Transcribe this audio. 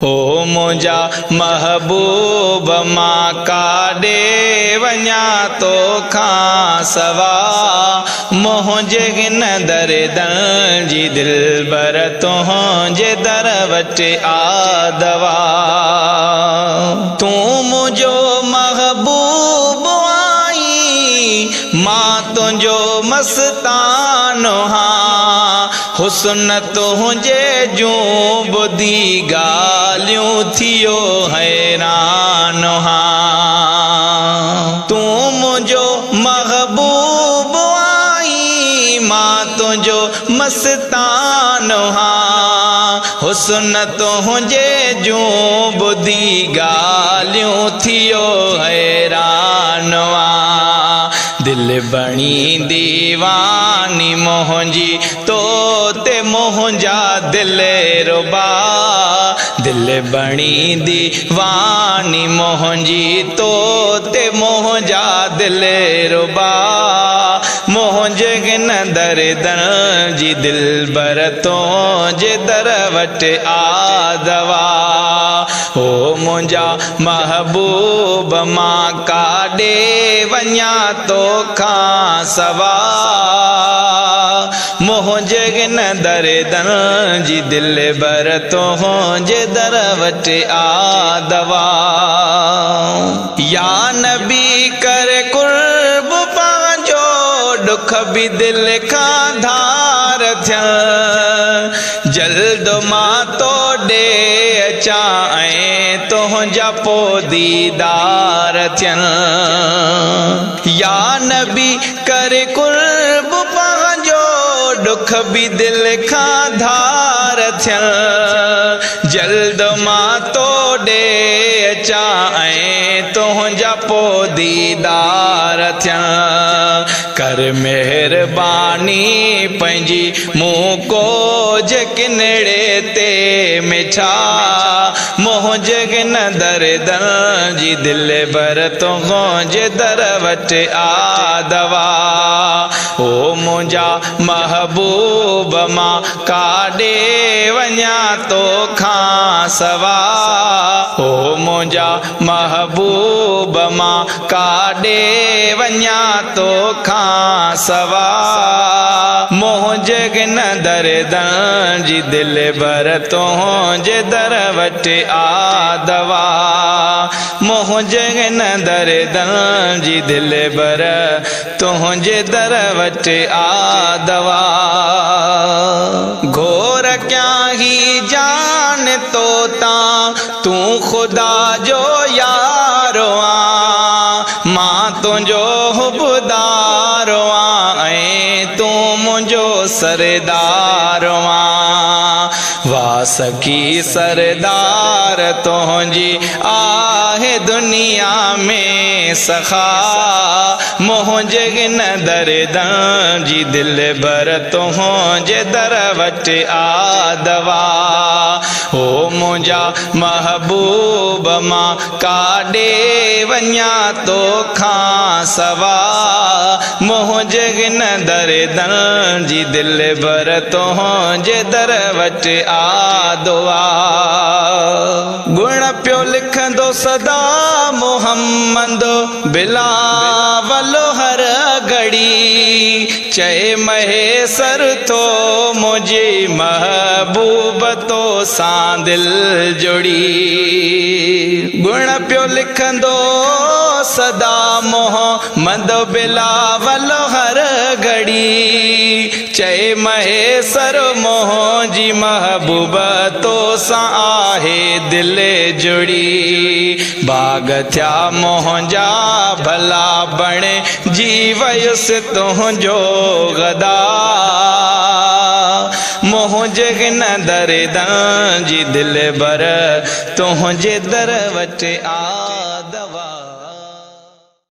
हो मुझा महबूब मां काॾे वञा तो खां सवा मुंहिंजे हिन दर्दन जी दिलबर तुंहिंजे दर वटि आ दवा। तूं मुंहिंजो महबूब आई मां तुंहिंजो मस्तानो हाँ हुस्न तुंहिंजे जूं ॿुधी ॻाल्हियूं थियो हैरान हाँ। तूं मुंहिंजो महबूब आई मां तुंहिंजो मस्तानो हाँ हुस्न तुंहिंजे जूं ॿुधी ॻाल्हियूं थियो हैरान दिल बणी दीवानी मुंहिंजी तो ते मुंहिंजा दिल रुबा दिल बणी दीवानी मुंहिंजी तो ते मुंहिंजा दिल रुबा मुंहिंजे हिन दर्दन जी दिलबर तुंहिंजे दर वटि आ दवा। हो मुंहिंजा महबूब मां काॾे वञा तो खां सवा मुंहिंजे हिन दर्दन जी दिलबर तुंहिंजे दर वटि आ दवा। या नबी करे कुर्ब पंहिंजो दुख भी दिल खां धार थियनि जल्द मां तो ॾे अचां ऐं तुंहिंजा पोइ दीदार थियनि। या नबी करे कुर्ब पंहिंजो दुख भी दिल खां धार थियनि जल्द मां तो ॾे अचां ऐं तुंहिंजा पोइ दीदार थियनि। कर मेहरबानी पंहिंजी मूं को किनड़े ते मिठा मुंहिंजे हिन दर्दन जी दिलबर तुंहिंजे दर वटि आ दवा। ओ मुंहिंजा महबूब मां काॾे वञा तो खां सवा ओ मुंहिंजा महबूब मां काॾे वञा तो खां सवा मुंहिंजे हिन दर्दन जी दिलबर तुंहिंजे दर वटि आ दवा। मुंहिंजे हिन दर्दन जी दिलबर तुंहिंजे दर वटि आ दवा। घोर क्या ही जान तोता तूं खुदा जो यारो आ मां तुंहिंजो हुबदारो आ ऐं तूं मुंहिंजो सरदारो आ। वासकी सरदार तुंहिंजी आहे दुनिया में सखा मुंहिंजे हिन दर्दन जी दिलबर तुंहिंजे दर वटि आ दवा। हो मुंहिंजा महबूब मां काॾे वञा तो खां सवा मुंहिंजे हिन दर्दन जी दिलबर तुंहिंजे दर वटि आ दुआ। गुण पियो लिखंदो सदा मोहम्मद बिलावल हर घड़ी चए महेसर तो मुझे महबूब तो सां दिल जुड़ी। गुण पियो लिखंदो सदा मोहम्मद बिलावल हर घड़ी चए महेसर मोहजी महबूब तो सां आहे दिल जुड़ी। बाग थिया मुंहिंजा भला बणे जी वयुसि तुंहिंजो गदा मुंहिंजे हिन दर्दन जी दिलबर तुंहिंजे दर वटि आ।